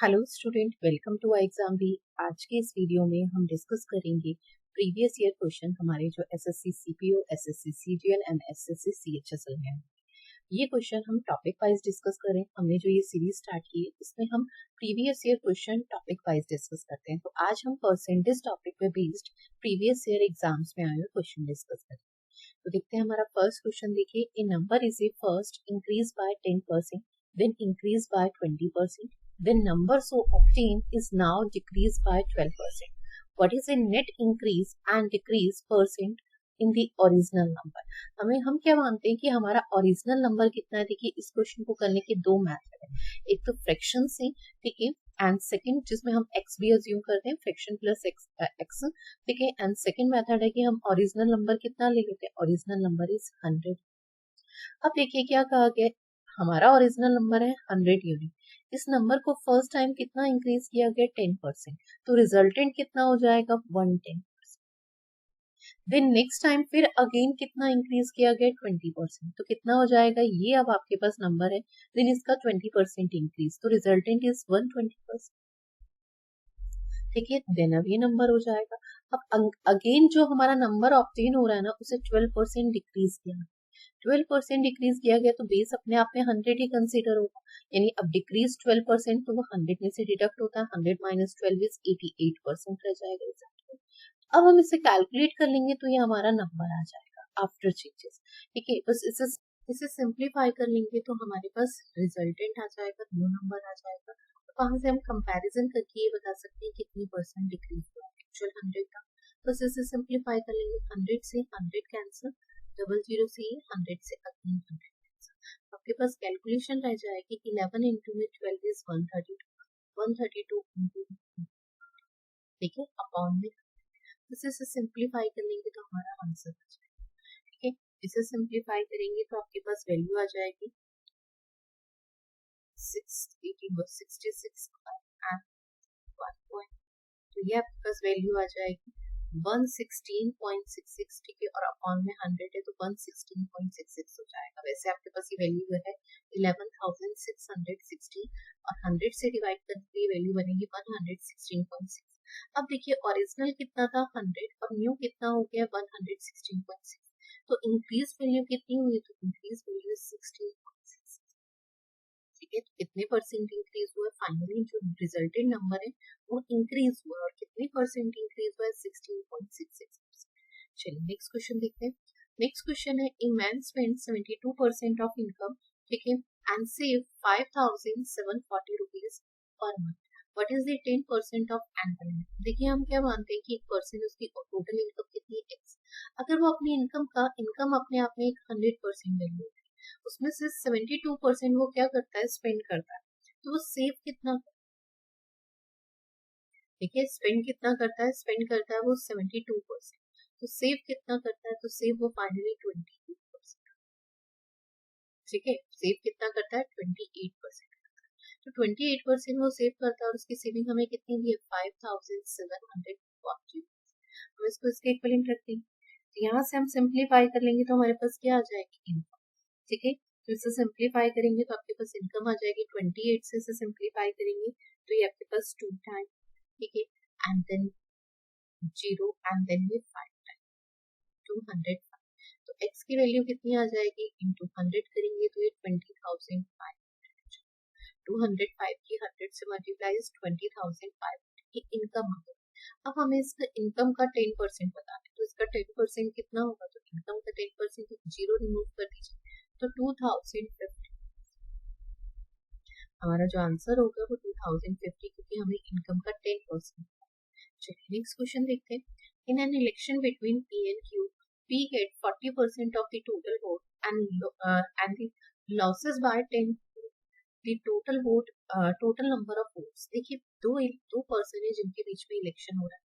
Hello student, welcome to exam भी। आज के इस वीडियो में हम डिस्कस करेंगे प्रीवियस ईयर क्वेश्चन हमारे जो SSC CPO, SSC CGL and SSC CHSL में है। ये क्वेश्चन हम टॉपिक वाइज डिस्कस करें। हमने जो ये सीरीज स्टार्ट की है इसमें हम previous year question topic wise discuss करते हैं। तो आज हम परसेंटेज टॉपिक पे बेस्ड प्रीवियस ईयर एग्जाम्स में आए हुए क्वेश्चन डिस्कस करें। तो देखते हैं हमारा फर्स्ट क्वेश्चन। देखिए, A number is A first increase by 10%, then increase by 20%, then number so obtained is now decreased by 12%. What is the net increase and decrease percent in the original number? हम क्या मानते हैं कि हमारा original number कितना है। देखिए, इस क्वेश्चन को करने के दो मेथड है। एक तो फ्रैक्शन से, ठीक है, एंड सेकंड जिसमें हम x भी अज्यूम करते हैं, फ्रैक्शन प्लस x, ठीक है। एंड सेकंड मेथड है कि हम ओरिजिनल नंबर कितना ले लेते हैं, ओरिजिनल नंबर इज 100। अब देखिए क्या कहा गया, हमारा ओरिजिनल नंबर है 100 यूनिट। इस नंबर को फर्स्ट टाइम कितना इंक्रीज किया गया, 10%। तो रिजल्टेंट कितना हो जाएगा, 110%। देन नेक्स्ट टाइम फिर अगेन कितना इंक्रीज किया गया, 20%। तो कितना हो जाएगा, ये अब आपके पास नंबर है, देन इसका 20% इंक्रीज, तो रिजल्टेंट इज 120%। ठीक है, देन अब ये नंबर हो जाएगा। अब अगेन जो हमारा नंबर ऑब्टेन हो रहा है ना, उसे 12% डिक्रीज किया, 12% डिक्रीज किया गया, तो बेस अपने आप में 100 ही कंसीडर होगा। यानी अब डिक्रीज 12%, तो वो 100 में से डिडक्ट होता है। 100 माइनस 12 इज 88% रह जाएगा रिजल्ट में। अब हम इसे कैलकुलेट कर लेंगे तो ये हमारा नंबर आ जाएगा आफ्टर चेंजेस। ठीक है, बस इसे सिंप्लीफाई कर लेंगे तो हमारे पास रिजल्टेंट आ जाएगा, न्यू नंबर आ जाएगा। तो वहां से हम कंपैरिजन करके ये बता सकते हैं कितनी परसेंट डिक्रीज हुआ एक्चुअल 100 का। बस इसे सिंप्लीफाई कर लेंगे, 100 से 100 कैंसिल, 00 से 100 से अगेन 100 कैंसिल। आपके पास कैलकुलेशन रह जाएगी 11 इंटू में 12 इज 132, 132 इंटू, ठीक है, अपॉन में। इसे सिंप्लीफाई कर लेंगे तो हमारा आंसर आ जाएगा। ठीक है, इसे सिंप्लीफाई करेंगे तो आपके पास वैल्यू आ जाएगी 66 एंड 1 पॉइंट, तो ये आपके पास वैल्यू आ जाएगी 116.66। ठीक है, और अपॉन में 100 है तो 116.66 हो जाएगा। वैसे आपके पास ये वैल्यू है 11,616 और 100 से डिवाइड करके ये वैल्यू बनेगी 116.6। अब देखिए, ओरिजिनल कितना था 100 और न्यू कितना हो गया 116.6। तो इंक्रीज वैल्यू कितनी हुई, तो इंक्रीज वैल्यू 16.6। ठीक है, तो कितने परसेंट इंक्रीज हुआ, फाइनली जो रिजल्टेंट नंबर है वो इंक्रीज हुआ, और कितने परसेंट इंक्रीज हुआ, 16.66%। चलिए नेक्स्ट क्वेश्चन देखते हैं। नेक्स्ट क्वेश्चन है, a man spend 72% of income, ठीक है, and save 5,740 rupees per month. What is the 10% of annual income? देखिए, हम क्या मानते हैं कि 1% उसकी टोटल इनकम कितनी है, एक्स। अगर वो अपनी इनकम अपने आप में एक 100% वैल्यू है, उसमें से 72% वो क्या करता है, स्पेंड करता है, तो वो सेव कितना, देखिए स्पेंड कितना करता है, स्पेंड करता है वो 72%। तो सेव कितना करता है, तो सेव वो फाइनली 28%। ठीक है, सेव कितना करता है, 28%। तो 28% वो सेव करता है, और उसकी सेविंग हमें कितनी दी है, 5,740। हम इसको इसके इक्विवेलेंट रखते हैं, तो यहाँ से हम सिंप्लीफाई कर लेंगे तो हमारे पास क्या आ जाएगी, इनकम। ठीक है, तो इसे सिंप्लीफाई करेंगे तो आपके पास इनकम आ जाएगी 28 से इसे सिंप्लीफाई करेंगे तो ये आपके पास 2 टाइम, ठीक है, एंड देन 0 एंड देन ये 5 टाइम, 205। तो x की वैल्यू कितनी आ जाएगी, इंटू 100 करेंगे तो ये 20,500। 205 की 100 से मल्टीप्लाई 20,500 की इनकम आ गई। अब हमें इसका इनकम का 10% बताना है, तो इसका 10% कितना होगा, तो इनकम का 10% 0 रिमूव कर दीजिए तो 2050। हमारा जो आंसर होगा वो 2050, क्योंकि हमें इनकम का 10%। चलिए नेक्स्ट क्वेश्चन देखते हैं। इन an election between P and Q, P get 40% of the total vote and the losses by 10 the total number of votes। देखिए, दो पर्सन है जिनके बीच में इलेक्शन हो रहा है।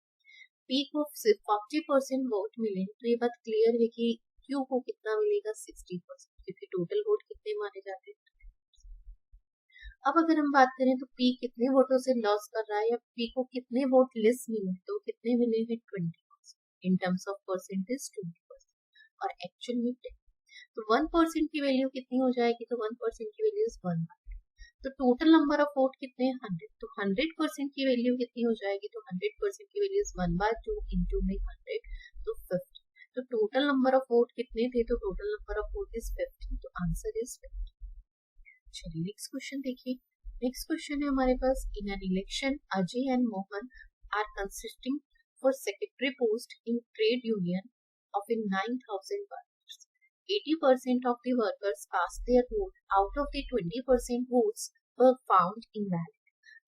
P को सिर्फ 40% वोट मिले तो ये बात क्लियर है कि Q को कितना मिलेगा, 60%, क्योंकि टोटल वोट कितने माने जाते हैं। अब अगर हम बात करें तो P कितने वोटों से लॉस कर रहा है, या P को कितने वोट लेस मिले, तो कितने मिले हैं, 20%। इन टर्म्स ऑफ परसेंटेज 20% और एक्चुअल में 10। तो 1% की वैल्यू कितनी हो जाएगी, तो 1% की वैल्यू इज 1। तो टोटल नंबर ऑफ वोट कितने हैं 100, तो 100% की वैल्यू कितनी हो जाएगी, तो 100% की वैल्यू इज 1/2 इंटू में 100, तो 50। तो टोटल नंबर ऑफ वोट कितने थे, तो total number of vote is 50, तो आंसर इज 50। चलिए नेक्स्ट क्वेश्चन देखिए। नेक्स्ट क्वेश्चन है हमारे पास, in an election Ajay and Mohan are consisting for secretary post in trade union of in 9,000 workers. 80% of the workers cast their vote. Out of the 20% votes were found invalid.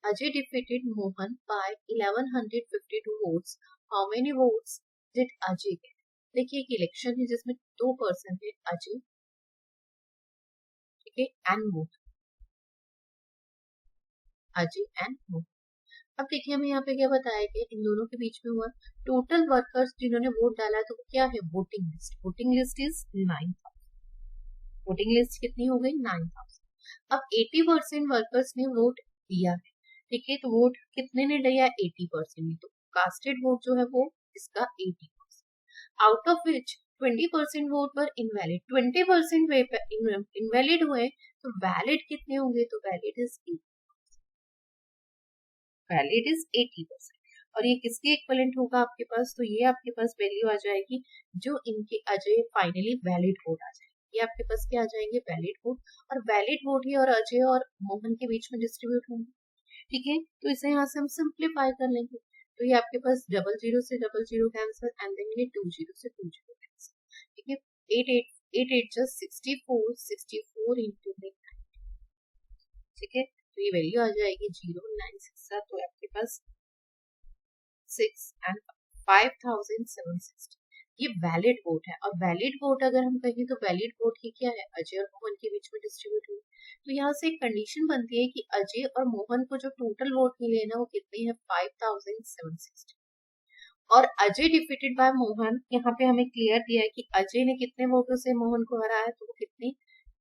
Ajay defeated Mohan by 1152 votes. How many votes did Ajay get? देखिए एक election है जिसमें 2 person है, अजय, ठीक है, and Mohan, Ajay and Mohan. अब देखिए हमें यहाँ पे क्या बताया गया, इन दोनों के बीच में हुआ टोटल वर्कर्स जिन्होंने वोट डाला है, तो क्या है voting list. Voting list is 9,000। Voting list कितनी हो गई 9,000। अब 80% वर्कर्स ने वोट दिया है, ठीक है, तो वोट कितने ने दिया 80% ने, तो कास्टेड वोट जो है वो इसका 80%। आउट ऑफ विच 20% वोट पर इनवैलिड, 20% इनवैलिड हुए, तो वैलिड कितने होंगे, तो वैलिड इज 80%। और ये किसके इक्विवेलेंट होगा आपके पास, तो ये आपके पास वैल्यू आ जाएगी जो इनके अजय फाइनली वैलिड वोट आ जाएगी। ये आपके पास क्या आ जाएंगे वैलिड वोट, और वैलिड वोट ही और अजय और मोहन के बीच में डिस्ट्रीब्यूट होंगे, ठीक है। तो इसे यहाँ से हम सिंप्लीफाई कर लेंगे, तो ये आपके पास 00 से 00 कैंसिल, एंड देन ये 20 से 20 कैंसिल, ठीक है। 8 just 64, 64 इंटू में, ठीक है, तो ये वैल्यू आ जाएगी 0967, तो आपके पास 6 एंड 5760। ये वैलिड वोट है, और वैलिड वोट अगर हम कहें तो वैलिड वोट ही क्या है, अजय और मोहन के बीच में डिस्ट्रीब्यूट हुई। तो यहाँ से एक कंडीशन बनती है कि अजय और मोहन को जो टोटल वोट मिले ना वो कितने हैं 5760, और अजय डिफीटेड बाय मोहन, यहाँ पे हमें क्लियर दिया है कि अजय ने कितने वोटों से मोहन को हराया, तो वो कितने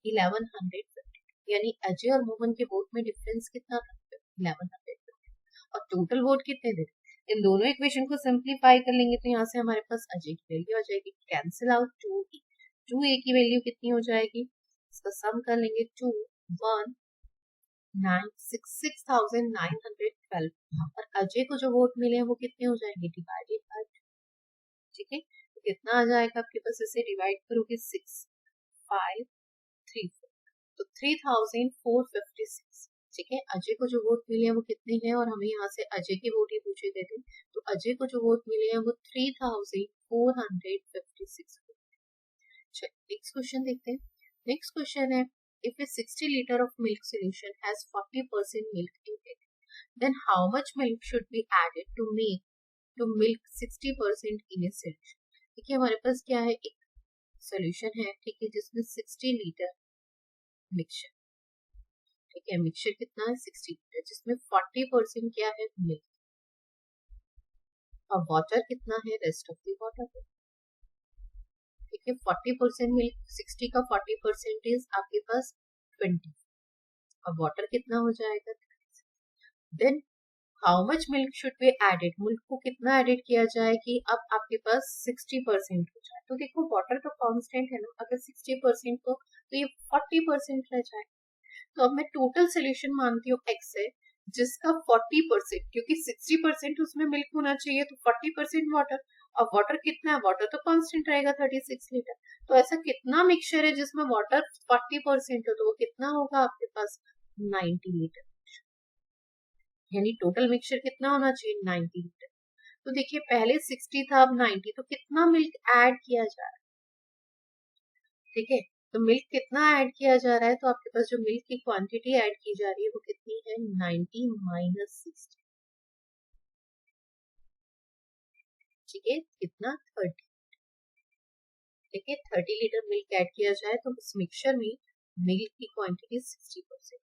1150, यानी अजय और मोहन के वोट में डिफरेंस कितना था 1150, और टोटल वोट कितने थे। इन दोनों इक्वेशन को सिंप्लीफाई कर लेंगे तो यहाँ से हमारे पास अजय की वैल्यू आ जाएगी, कैंसिल आउट 2a की वैल्यू कितनी हो जाएगी, इसका सम कर लेंगे 2,196,912, और अजय को जो वोट मिले हैं वो कितने हो जाएंगे डिवाइडेड बाय 2, ठीक है। तो कितना आ जाएगा आपके पास, इसे डिवाइड करोगे 6534, तो 3456, ठीक है। अजय को जो वोट मिले हैं वो कितने हैं, और हमें यहाँ से अजय के वोट ही पूछे गए थे, तो अजय को जो वोट मिले हैं वो 3456। नेक्स्ट क्वेश्चन देखते हैं। नेक्स्ट क्वेश्चन है, if a 60 liter of milk solution has 40% milk in it, then how much milk should be added to milk 60% in a solution। देखिए हमारे पास क्या है, एक सोल्यूशन है, ठीक है, जिसमें 60 लीटर मिक्सचर, ठीक है, मिक्सचर कितना है 60 लीटर, जिसमें 40% क्या है मिल्क, और वाटर कितना है रेस्ट ऑफ द वाटर, ठीक है। 40% मिल्क, 60 का 40% इज आपके पास 20, और वाटर कितना हो जाएगा 30। Then how much milk should be added, milk को कितना एडेड किया जाए कि अब आपके पास 60% हो जाए। तो देखो वाटर तो कांस्टेंट है ना, अगर 60% को तो ये 40% रह जाए। तो अब मैं टोटल सोल्यूशन मानती हूँ x है, जिसका 40%, क्योंकि 60% उसमें मिल्क होना चाहिए, तो 40% वाटर, और वाटर कितना है, वाटर तो कांस्टेंट रहेगा 36 लीटर। तो ऐसा कितना मिक्सचर है जिसमें वाटर 40% हो, तो वो कितना होगा आपके पास 90 लीटर, यानी टोटल मिक्सचर कितना होना चाहिए 90 लीटर। तो देखिए पहले 60 था, अब 90, तो कितना मिल्क ऐड किया जा रहा है, ठीक है। तो मिल्क कितना ऐड किया जा रहा है, तो आपके पास जो मिल्क की क्वांटिटी ऐड की जा रही है वो कितनी है 90 माइनस 60, ठीक है, कितना 30, ठीक है। 30 लीटर मिल्क ऐड किया जाए तो उस मिक्सचर में मिल्क की क्वांटिटी 60%।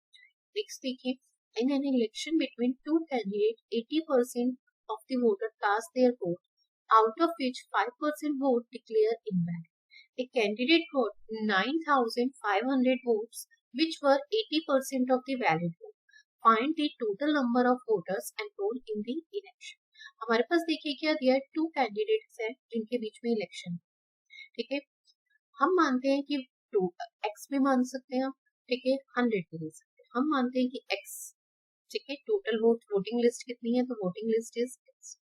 नेक्स्ट देखिए, in an election between two candidate 80% of the voter cast their vote, out of which 5% vote declare invalid. A candidate got 9,500 votes, which were 80% of the valid vote. Find the total number of voters enrolled in the election. हमारे पास देखिए क्या दिया है, 2 candidates हैं जिनके बीच में election, ठीक है। हम मानते हैं कि 2 x भी मान सकते हैं, ठीक है, 100 भी ले सकते हैं। हम मानते हैं कि x, ठीक है, टोटल वोट वोटिंग लिस्ट कितनी है, तो वोटिंग लिस्ट इज x,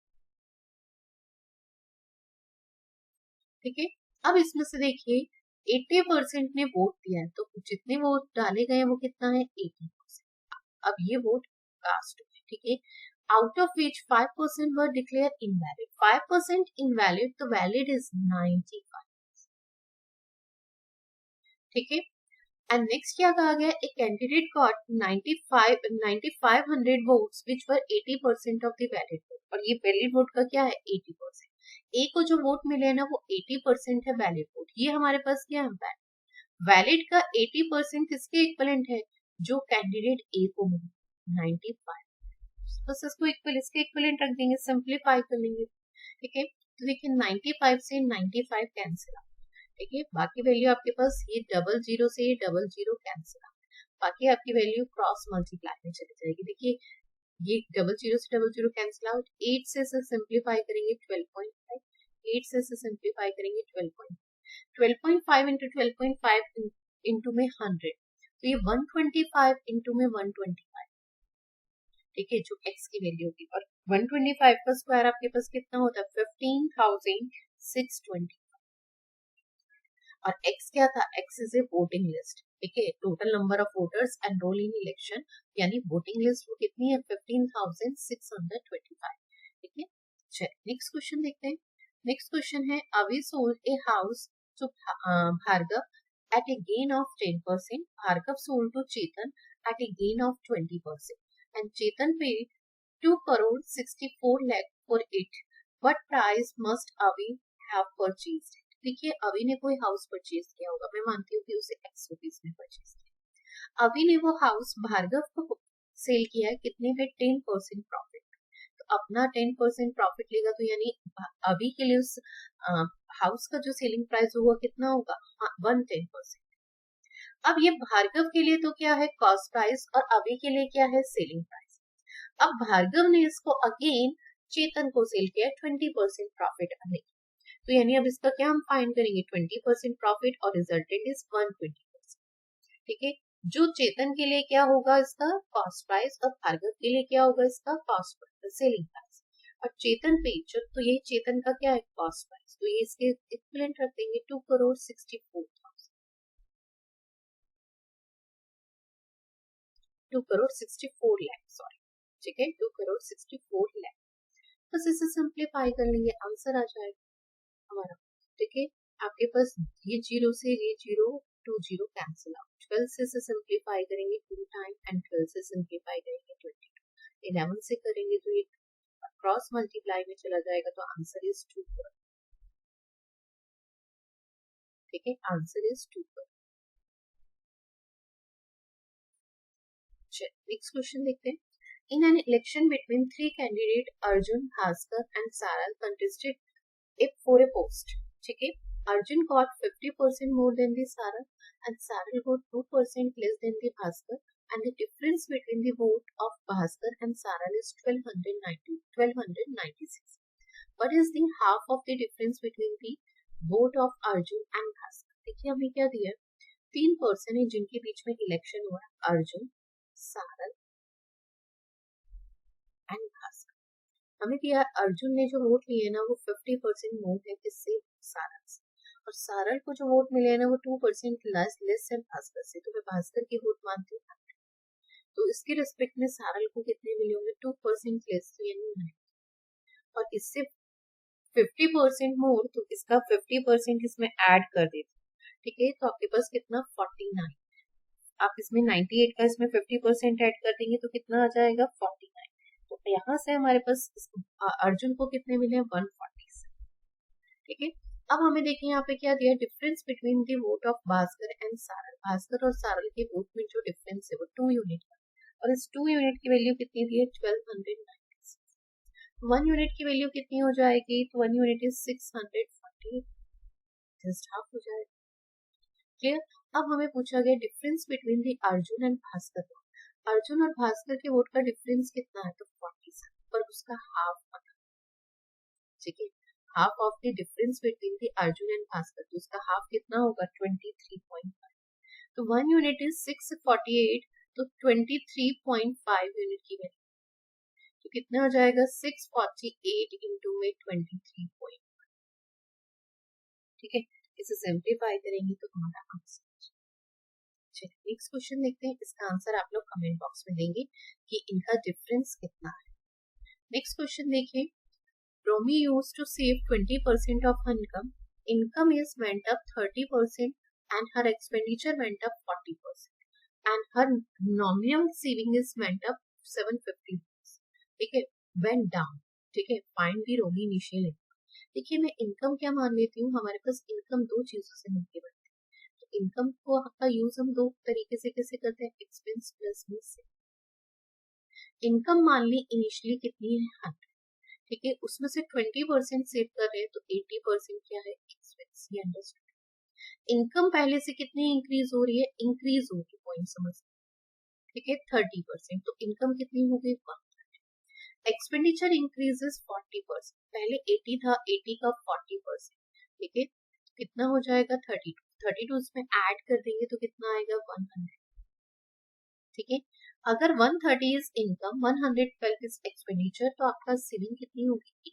ठीक है। अब इसमें से देखिए 80% ने वोट दिया है, तो जितने वोट डाले गए वो कितना है 80%। अब ये वोट कास्ट है, ठीक है। Out of which 5% were declare invalid, 5% invalid, तो वैलिड इज 95, ठीक है। एंड नेक्स्ट क्या कहा गया, a candidate got 9500 votes which were 80% of the valid vote, और ये वैलिड वोट का क्या है 80%। ए को जो वोट मिले हैं ना वो 80% है वैलिड वोट, ये हमारे पास क्या है वैलिड का 80% किसके इक्वलेंट है, जो कैंडिडेट ए को मिले 95, बस इसको इक्वल इसके इक्वलेंट रख देंगे, सिंप्लीफाई कर लेंगे, ठीक है। तो देखिए 95 से 95 कैंसिल आउट, ठीक है। बाकी वैल्यू आपके पास ये 00 से 00 कैंसिल आउट, बाकी आपकी वैल्यू क्रॉस मल्टीप्लाई में चली जाएगी। देखिए ये 00 से 00 कैंसिल आउट, 8 से सिंप्लीफाई करेंगे 12.5, 8 से सिंप्लीफाई करेंगे 12.5 इंटू 12.5 इंटू में 100, तो ये 125 इंटू में 125, ठीक है, जो x की वैल्यू होगी। और 125 का स्क्वायर आपके पास कितना होता है 15,620, और x क्या था, x is a voting list, ठीक है, total number of voters enrol in election, यानी वोटिंग लिस्ट वो कितनी है 15,625, ठीक है। चलिए नेक्स्ट क्वेश्चन देखते हैं। नेक्स्ट क्वेश्चन है, Avi sold a house to Bhargav at a gain of 10%, Bhargav sold to Chetan at a gain of 20%, and Chetan paid 2 crore 64 lakh for it. What price must Avi have purchased? देखिए अभी ने कोई house purchase किया होगा, मैं मानती हूँ कि उसे x रुपीज में परचेज किया। अभी ने वो हाउस भार्गव को सेल किया है कितने में 10% प्रॉफिट, तो अपना 10% प्रॉफिट लेगा, तो यानी अभी के लिए उस हाउस का जो सेलिंग प्राइस होगा कितना होगा 110%। अब ये भार्गव के लिए तो क्या है कॉस्ट प्राइस, और अभी के लिए क्या है सेलिंग प्राइस। अब भार्गव ने इसको अगेन चेतन को सेल किया 20% प्रॉफिट आने, तो यानी अब इसका क्या हम फाइंड करेंगे 20% प्रॉफिट, और रिजल्टेंट इज 120%, ठीक है। जो चेतन के लिए क्या होगा इसका कॉस्ट प्राइस, और भार्गव के लिए क्या होगा इसका कॉस्ट प्राइस सेलिंग प्राइस, और चेतन पे तो यही चेतन का क्या है कॉस्ट प्राइस, तो ये इसके इक्विवेलेंट रख देंगे 2 crore 64,000, 2 crore 64 lakh, सॉरी, ठीक है 2 crore 64 lakh। बस इसे सिंप्लीफाई कर लेंगे, आंसर आ जाएगा हमारा, ठीक है। आपके पास ये जीरो से ये जीरो 2 0 कैंसिल आउट, 12 से सिंप्लीफाई करेंगे 2 टाइम, एंड 12 से सिंप्लीफाई करेंगे 22, 11 से करेंगे तो ये क्रॉस मल्टीप्लाई में चला जाएगा, तो आंसर इज 2 crore, ठीक है, answer is 2 crore। Next question देखते हैं। In an election between three candidates, Arjun, Bhaskar and Saral contested it for a post. ठीक है, Arjun got 50% more than the Saral, and Saral got 2% less than the Bhaskar, and the difference between the vote of Bhaskar and Saral is 1296. What is the half of the difference between the vote of Arjun and Bhaskar? देखिए हमें क्या दिया, 3 person है जिनके बीच में election हुआ, Arjun, Saral and Bhaskar. हमें दिया अर्जुन ने जो वोट लिए ना वो 50% मोर है किससे, सारल से, और सारल को जो वोट मिले ना वो 2% लेस है भास्कर से, तो मैं भास्कर की वोट मानती हूँ, तो इसके रिस्पेक्ट में सारल को कितने मिले होंगे 2% लेस, तो यानी 9, और इससे 50% मोर, तो इसका 50% इसमें ऐड कर देते, ठीक है, तो आपके पास कितना 49, आप इसमें 98 का इसमें 50% ऐड कर देंगे तो कितना आ जाएगा 49, तो यहाँ से हमारे पास अर्जुन को कितने मिले 140, ठीक है। अब हमें देखिए यहाँ पे क्या दिया, difference between the vote of Bhaskar and Saral, Bhaskar और सारल के वोट में जो डिफरेंस है वो 2 यूनिट का, और इस 2 यूनिट की वैल्यू कितनी दी है 1296, 1 यूनिट की वैल्यू कितनी हो जाएगी, तो 1 यूनिट इज 640, जस्ट हाफ हो जाएगा, क्लियर। अब हमें पूछा गया difference between the Arjun and Bhaskar, Arjun और भास्कर के वोट का डिफरेंस कितना है, तो 47, पर उसका हाफ बना, ठीक है, half of the difference between the Arjun and Bhaskar, तो उसका हाफ कितना होगा 23.5, तो 1 यूनिट इज 648, तो 23.5 यूनिट की वैल्यू, तो कितना हो जाएगा 648 इंटू में 23 ठीक है। इसे सिंप्लीफाई करेंगे तो हमारा आंसर। चलिए नेक्स्ट क्वेश्चन देखते हैं, इसका आंसर आप लोग कमेंट बॉक्स में देंगे कि इनका डिफरेंस कितना है। नेक्स्ट क्वेश्चन देखिए, Romi used to save 20% of her income. Income is went up 30% and her expenditure went up 40%. And her nominal saving is went up 750. ठीक है, went down. ठीक है, find the Romi initial income. देखिए मैं income क्या मान लेती हूँ, हमारे पास इनकम दो चीजों से मिलकर बनती है। तो इनकम को का यूज हम दो तरीके से कैसे करते हैं, एक्सपेंस प्लस में से। इनकम मान ली इनिशियली कितनी है 100, ठीक है, उसमें से 20% सेव कर रहे हैं तो 80% क्या है एक्सपेंस, ये अंडरस्टूड। इनकम पहले से कितनी इंक्रीज हो रही है, इंक्रीज हो रही है, पॉइंट समझ, ठीक है 30%, तो इनकम कितनी हो गई 130। एक्सपेंडिचर इंक्रीजेस 40%, पहले 80 था, 80 का 40%, ठीक है, कितना हो जाएगा 32 इसमें ऐड कर देंगे तो कितना आएगा 100, ठीक है। अगर 130 इज इनकम, 112 इज एक्सपेंडिचर, तो आपका सेविंग कितनी होगी,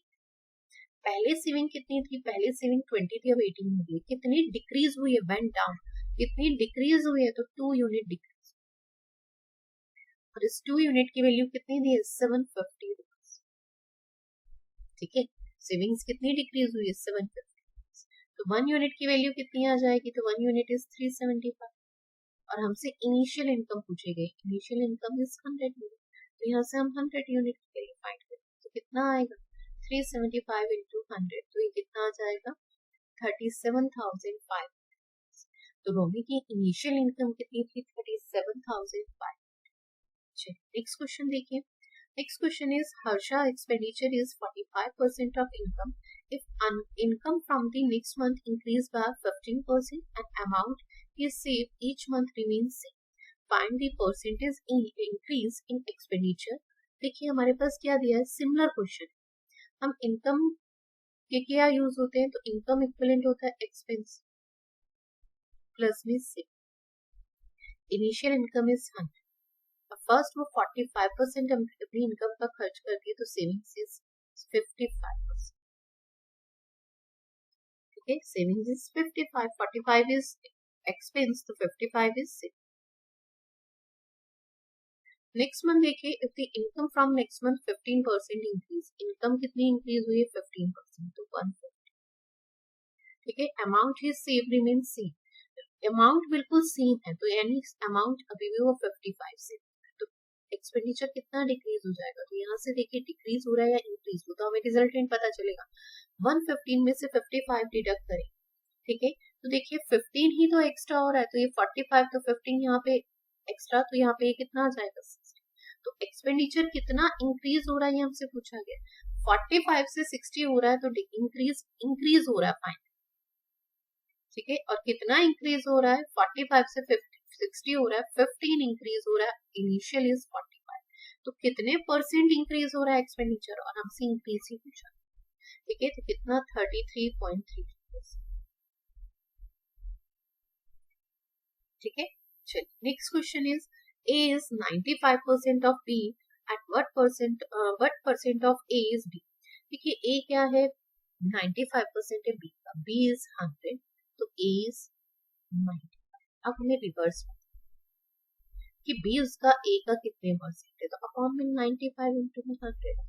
पहले सेविंग कितनी थी, पहले सेविंग 20 थी, अब 18 हो गई, कितनी डिक्रीज हुई है, वेंट डाउन, कितनी डिक्रीज हुई है, तो 2 यूनिट डिक्रीज, और इस 2 यूनिट की वैल्यू कितनी दी है 750 रुपीज, ठीक है। सेविंग्स कितनी डिक्रीज हुई है 750, तो 1 यूनिट की वैल्यू कितनी आ जाएगी, तो 1 यूनिट इज 375, और हमसे इनिशियल इनकम पूछी गई, इनिशियल इनकम इज 100 यूनिट, तो यहाँ से हम 100 यूनिट की वैल्यू फाइंड करें तो कितना आएगा 375 इंटू 100, तो ये कितना आ जाएगा 37,500। तो रोमी की इनिशियल इनकम कितनी थी 37,500। नेक्स्ट क्वेश्चन देखिए, next question is Harsha expenditure is 45% of income if income from the next month increased by 15% and amount is saved each month remains same. Find the percentage increase in expenditure. देखिए हमारे पास क्या दिया है, similar question, हम income के क्या use होते हैं, तो इनकम इक्विवेलेंट होता है एक्सपेंस प्लस में से, इनिशियल इनकम इज 100, फर्स्ट वो 45% अपनी इनकम का खर्च करती है तो सेविंग्स इज 55%, ठीक है, सेविंग्स इज 55, 45 इज एक्सपेंस तो 55 इज सेविंग। नेक्स्ट मंथ देखिए, if the income from next month 15% increase, income कितनी इंक्रीज हुई है 15%, तो 150, ठीक है, अमाउंट ही सेव रिमेन सेम, अमाउंट बिल्कुल सेम है, तो यानी अमाउंट अभी भी वो 55 से, तो एक्सपेंडिचर कितना डिक्रीज हो जाएगा, तो यहाँ से देखिए डिक्रीज हो रहा है या इंक्रीज हो, तो हमें रिजल्टेंट पता चलेगा, 115 में से 55 डिडक्ट करें, ठीक है, तो देखिए 15 ही तो एक्स्ट्रा हो रहा है, तो ये 45 तो 15 यहाँ पे एक्स्ट्रा, तो यहाँ पे कितना आ जाएगा 60, तो एक्सपेंडिचर कितना इंक्रीज हो रहा है ये हमसे पूछा गया, 45 से 60 हो रहा है तो इंक्रीज हो रहा है फाइन, ठीक है, और कितना इंक्रीज हो रहा है 45 से 60 हो रहा है, 15 इंक्रीज हो रहा है, इनिशियल इज 45, तो कितने परसेंट इंक्रीज हो रहा है एक्सपेंडिचर, और हमसे इंक्रीज ही पूछा, ठीक है, तो कितना 33.3%, ठीक है। चलिए next question is A is 95% of B at what percent of A is B, देखिए A क्या है 95% है B का, B is 100 तो A is 95, अब हमें रिवर्स कि B उसका A का कितने परसेंट है, तो अपॉन में 95 इंटू में 100,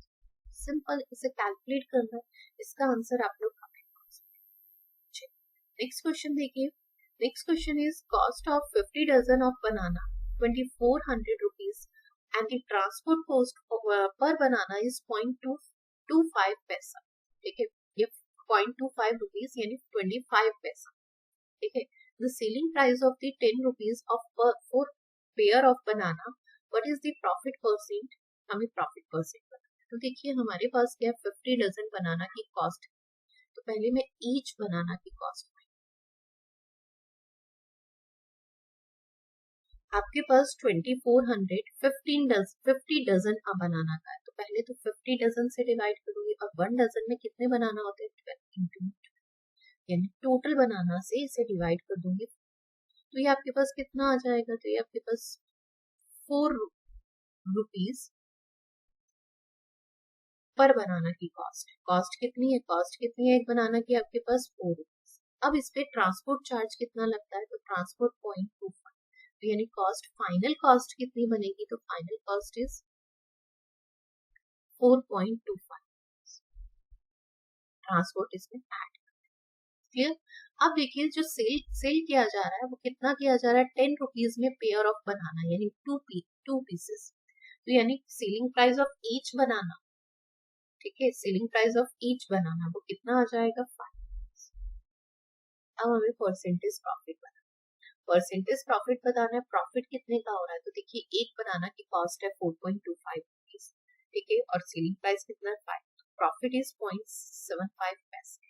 सिंपल इसे कैलकुलेट करना है, इसका आंसर आप लोग कमेंट कर सकते हैं। नेक्स्ट क्वेश्चन देखिए, next question is cost of 50 dozen of banana 2400 rupees and the transport cost per banana is 0.225 पैसा, ठीक है, ये 0.25 rupees यानी 25 पैसा, ठीक है। The selling price of the 10 rupees of for pair of banana, what is the profit percent, हमें profit percent करना है, तो देखिए हमारे पास क्या 50 डजन बनाना की कॉस्ट, तो पहले मैं ईच बनाना की कॉस्ट, आपके पास 2400 50 डजन बनाना का है, तो पहले तो 50 डजन से डिवाइड करूंगी, और 1 डजन में कितने बनाना होते हैं 12 इंटू, यानी टोटल बनाना से इसे डिवाइड कर दूंगी, तो ये आपके पास कितना आ जाएगा, तो ये आपके पास ₹4 पर बनाना की कॉस्ट कितनी है? एक बनाना की आपके पास ₹4। अब इस पे ट्रांसपोर्ट चार्ज कितना लगता है? तो ट्रांसपोर्ट 0.25, तो यानी फाइनल कॉस्ट कितनी बनेगी? तो फाइनल कॉस्ट इज 4.25। ट्रांसपोर्ट इसमें ऐड, क्लियर? अब देखिए जो सेल किया जा रहा है वो कितना किया जा रहा है? ₹10 में पेयर ऑफ बनाना, यानी टू पीसेस, तो यानी सेलिंग प्राइस ऑफ ईच बनाना, ठीक है, सेलिंग प्राइस ऑफ ईच बनाना वो कितना आ जाएगा? 5। अब हमें परसेंटेज प्रॉफिट बताना है। प्रॉफिट कितने का हो रहा है? तो देखिए एक बनाना की कॉस्ट है 4.25 ठीक है, और सेलिंग प्राइस कितना है? 5। प्रॉफिट इज 0.75 पैसे,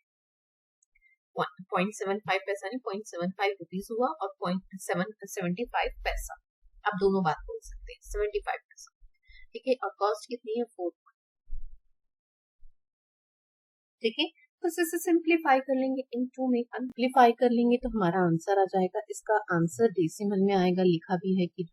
0.75 पैसा नहीं, ₹0.75 हुआ, और 0.75 पैसा, आप दोनों बात बोल सकते हैं, 75 पैसा, ठीक है, और कॉस्ट कितनी है? 4। ठीक है, तो इसे सिंप्लीफाई कर लेंगे, इनटू में सिंप्लीफाई कर लेंगे तो हमारा आंसर आ जाएगा। इसका आंसर डेसिमल में आएगा, लिखा भी है कि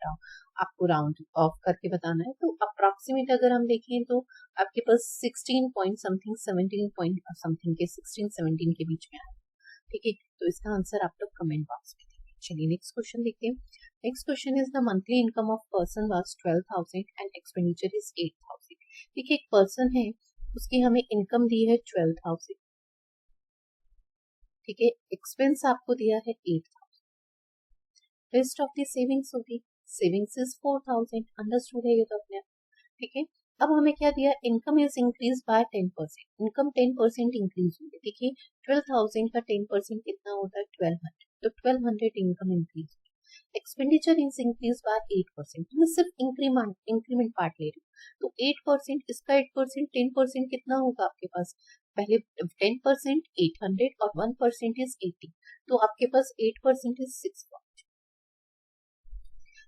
आपको राउंड ऑफ करके बताना है। तो अप्रोक्सीमेट अगर हम देखें तो आपके पास 16 पॉइंट समथिंग, 17 पॉइंट समथिंग के 16-17 के बीच में आएगा। ठीक है, तो इसका आंसर आप लोग कमेंट बॉक्स में देंगे। चलिए नेक्स्ट क्वेश्चन देखते हैं। Next question is the monthly income of person was 12,000 and expenditure is 8,000। ठीक है, एक पर्सन है, उसकी हमें इनकम दी है 12,000, ठीक है, एक्सपेंस आपको दिया है 8,000, रेस्ट ऑफ दी सेविंग्स होगी, सेविंग्स इज 4,000, अंडरस्टूड है ये तो अपने, ठीक है। अब हमें क्या दिया? Income is increase by 10%, income 10% increase हुई। देखिए 12,000 का 10% कितना होता है? 1200, तो 1200 income increase. Expenditure is increase by 8%, मैं सिर्फ इंक्रीमेंट पार्ट ले रही हूँ, तो 8%, इसका 8%, 10% कितना होगा आपके पास? पहले 10% 800 और 1% इज 80, तो आपके पास 8% इज 6।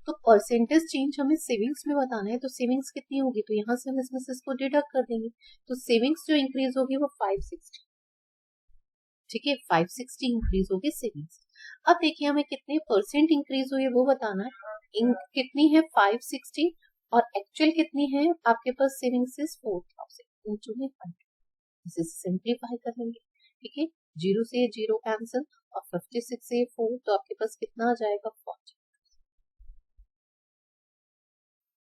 तो परसेंटेज चेंज हमें सेविंग्स में बताना है, तो सेविंग्स कितनी होगी? तो यहाँ से हम इसमें से इसको डिडक्ट कर देंगे, तो सेविंग्स जो इंक्रीज होगी वो 560, ठीक है, 560 इंक्रीज होगी सेविंग्स। अब देखिए हमें कितने परसेंट इंक्रीज हुई है वो बताना है। कितनी है? 560, और एक्चुअल कितनी है आपके पास? सेविंग्स इज 4,000 इंटू में 100, इसे सिंप्लीफाई कर लेंगे, ठीक है, 0 से 0 कैंसिल, और 56 से 4, तो आपके पास कितना आ जाएगा?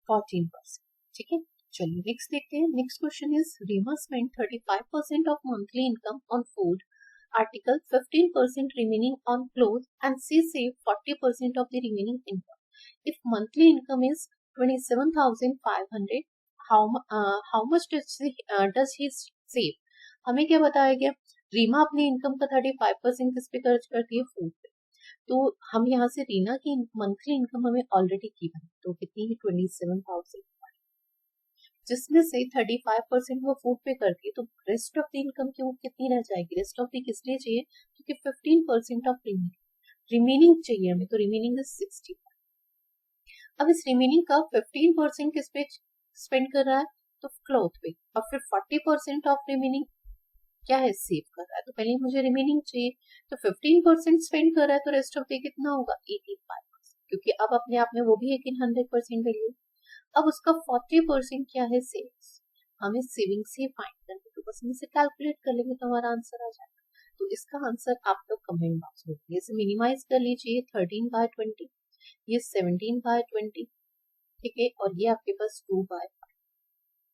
14%, ठीक है। चलिए नेक्स्ट देखते हैं। Next question is Reema spend 35% of monthly income on food article, 15% remaining on clothes, and she saved 40% of the remaining income. If monthly income is 27,500, how much does he save? हमें क्या बताया गया? रीमा अपनी इनकम का 35% किस पे खर्च करती है? फूड पे। तो हम यहाँ से रीना की मंथली इनकम हमें ऑलरेडी की बनी, तो कितनी है? 27,000, जिसमें से 35% वो फूड पे करती है, तो रेस्ट ऑफ द इनकम की वो कितनी रह जाएगी? रेस्ट ऑफ द किस लिए चाहिए? क्योंकि 15% ऑफ रिमेनिंग चाहिए हमें, तो रिमेनिंग इज 60। अब इस रिमेनिंग का 15% किस पे स्पेंड कर रहा है? तो क्लॉथ पे, और फिर 40% ऑफ रिमेनिंग क्या है? सेव कर रहा है। तो पहले मुझे रिमेनिंग चाहिए, तो 15% स्पेंड कर रहा है, तो रेस्ट ऑफ द कितना होगा? 85%, क्योंकि अब अपने आप में वो भी है कि 100% वैल्यू। अब उसका 40% क्या है? सेविंग्स। हमें सेविंग्स ही फाइंड करनी, तो बस इसे कैलकुलेट कर लेंगे तो हमारा आंसर आ जाएगा। तो इसका आंसर आप लोग कमेंट बॉक्स में देखिए, इसे मिनिमाइज कर लीजिए। 13/20, ये 17/20, ठीक है, और ये आपके पास 2/5,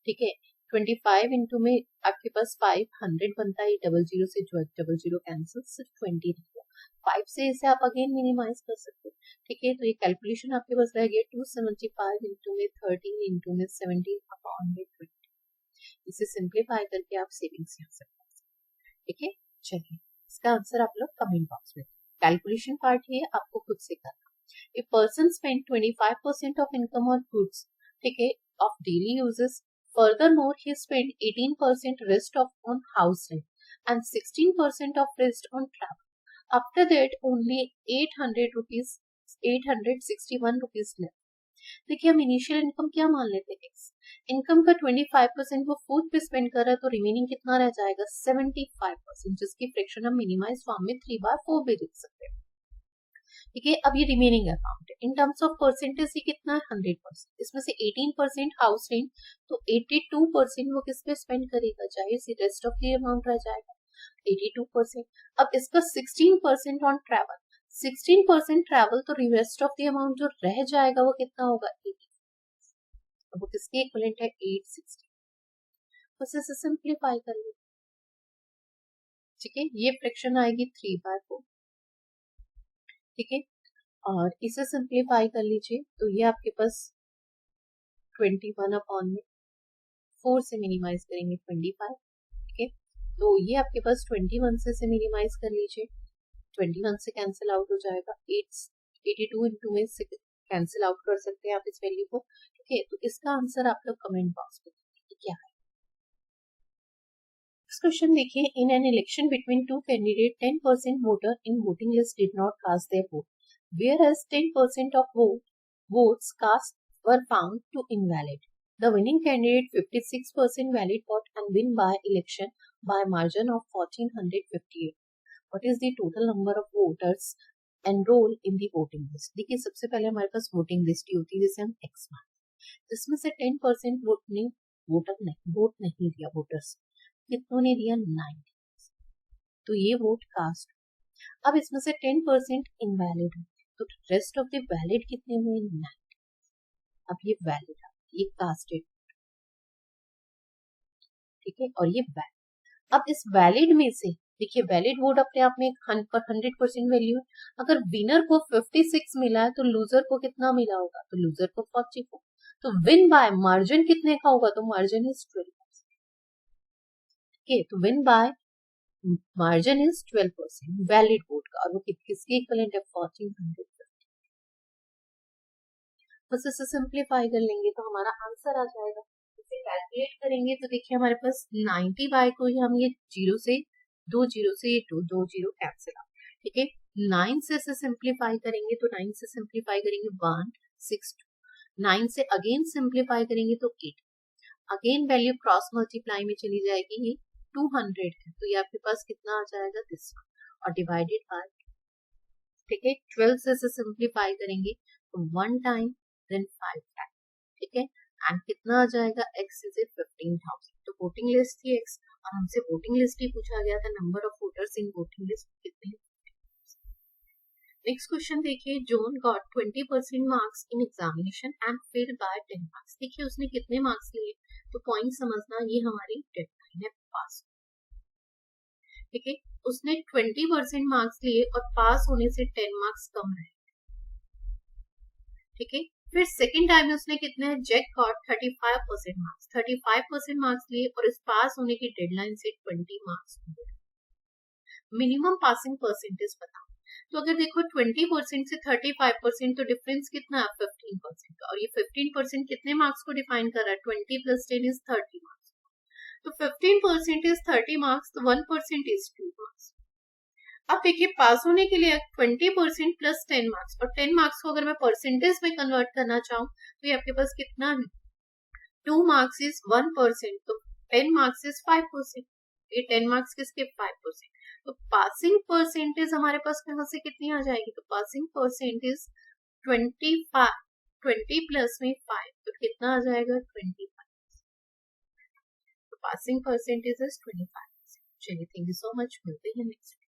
ठीक है। 25 इंटू में आपके पास 500 बनता है, डबल जीरो से डबल जीरो कैंसिल, सिर्फ 20 रहेगा। 5 से इसे आप अगेन मिनिमाइज कर सकते हो, ठीक है। तो ये कैलकुलेशन आपके पास रह गया 275 इंटू में 13 इंटू में 17/20। इसे सिंप्लीफाई करके आप सेविंग्स यहाँ से कर सकते हैं, ठीक है। चलिए इसका आंसर आप लोग कमेंट बॉक्स में, कैलकुलेशन पार्ट ये आपको खुद से करना। A person spend 25% of income on goods, ठीक है, of daily uses. Furthermore, he spent 18% rest on house rent and 16% of rest on travel. After that, only 861 rupees left. देखिए हम इनिशियल इनकम क्या मान लेते हैं? इनकम का 25% वो फूड पे स्पेंड कर रहा है, तो रिमेनिंग कितना रह जाएगा? 75%, जिसकी फ्रैक्शन हम मिनिमाइज फॉर्म में 3/4 भी लिख सकते हैं। ठीक है। अब ये रिमेनिंग अकाउंट है, इन टर्म्स ऑफ परसेंटेज ये कितना है 100%, इसमें से 18% हाउस रेंट, तो 82% वो किस पे स्पेंड करेगा, चाहे सी रेस्ट ऑफ द अमाउंट रह जाएगा 82%। अब इसका 16% ऑन ट्रैवल, 16% ट्रैवल, तो रेस्ट ऑफ द अमाउंट जो रह जाएगा वो कितना होगा 80, वो किसके इक्विवेलेंट है 860। तो इसे सिंप्लीफाई कर लो, ठीक है, ये फ्रैक्शन आएगी 3/4, ठीक है, और इसे सिंप्लीफाई कर लीजिए तो ये आपके पास 21/4 से मिनिमाइज करेंगे 25, ठीक है, तो ये आपके पास 21 से मिनिमाइज कर लीजिए, 21 से कैंसिल आउट हो जाएगा, 82 इंटू में से कैंसिल आउट कर सकते हैं आप इस वैल्यू को, ठीक है। तो इसका आंसर आप लोग कमेंट बॉक्स में देखिए क्या है। नेक्स्ट क्वेश्चन देखिए, in an election between two candidate 10% voter in voting list did not cast their vote, whereas 10% of votes cast were found to invalid. The winning candidate 56% valid vote and win by election by margin of 1458. What is the total number of voters enrolled in the voting list? देखिए सबसे पहले हमारे पास voting list होती है जिसे हम x मानते हैं, जिसमें से 10% वोट नहीं दिया, वोटर्स कितनों ने दिया 9, तो ये वोट कास्ट। अब इसमें से 10% इनवैलिड है, तो रेस्ट ऑफ द वैलिड कितने हुए 9, अब ये वैलिड है, ये कास्टेड, ठीक है, और ये वैलिड। अब इस वैलिड में से देखिए वैलिड वोट अपने आप में 100% वैल्यू है, अगर विनर को 56 मिला है तो लूजर को कितना मिला होगा, तो लूजर को 44, तो विन बाय मार्जिन कितने का होगा, तो मार्जिन इज 12%, ठीक है, तो win bye margin is 12% valid vote का, और वो किसके इक्विवेलेंट है 1450। बस इसे सिंप्लीफाई कर लेंगे तो हमारा आंसर आ जाएगा, इसे कैलकुलेट करेंगे तो देखिए हमारे पास 90 बाय को हम ये 0 से 2 0 से ये 2 0 कैंसिल आउट, ठीक है, 9 से इसे सिंप्लीफाई करेंगे तो 9 से सिंप्लीफाई करेंगे 162, 9 से अगेन सिंप्लीफाई करेंगे तो 8, अगेन वैल्यू क्रॉस मल्टीप्लाई में चली जाएगी, ये 200 है, तो ये आपके पास कितना आ जाएगा दिस, और डिवाइडेड बाय, ठीक है, 12 से इसे सिंप्लीफाई करेंगे तो 1 टाइम देन 5 टाइम, ठीक है, एंड कितना आ जाएगा x इज 15,000, तो वोटिंग लिस्ट थी x और हमसे वोटिंग लिस्ट ही पूछा गया था, number of voters in voting list कितने। नेक्स्ट क्वेश्चन देखिए, John got 20% marks in examination and failed by 10 marks, देखिए उसने कितने मार्क्स लिए, तो पॉइंट समझना ये हमारी डेडलाइन है पास, ठीक है, उसने 20% मार्क्स लिए और पास होने से 10 मार्क्स कम रहे, ठीक है, फिर सेकेंड टाइम में उसने कितने जेक गॉट 35% मार्क्स, 35% मार्क्स लिए और इस पास होने की डेडलाइन से 20 मार्क्स हुए। मिनिमम पासिंग परसेंटेज बताओ, तो अगर देखो 20% से 35% तो डिफरेंस कितना है 15% का, और ये 15% कितने मार्क्स को डिफाइन कर रहा है, 20 + 10 इज 30 मार्क्स, तो 15% इज 30 मार्क्स, तो 1% इज 2 मार्क्स। अब देखिए पास होने के लिए 20% + 10 मार्क्स, और 10 मार्क्स को अगर मैं परसेंटेज में कन्वर्ट करना चाहूँ तो ये आपके पास कितना है, 2 मार्क्स इज 1%, तो 10 मार्क्स इज 5%, ये 10 मार्क्स किसके 5%, तो पासिंग परसेंटेज हमारे पास कहाँ से कितनी आ जाएगी, तो पासिंग परसेंटेज 25, 20 प्लस में 5, तो कितना आ जाएगा 25, तो पासिंग परसेंटेज इज 25। चलिए थैंक यू सो मच, मिलते हैं नेक्स्ट।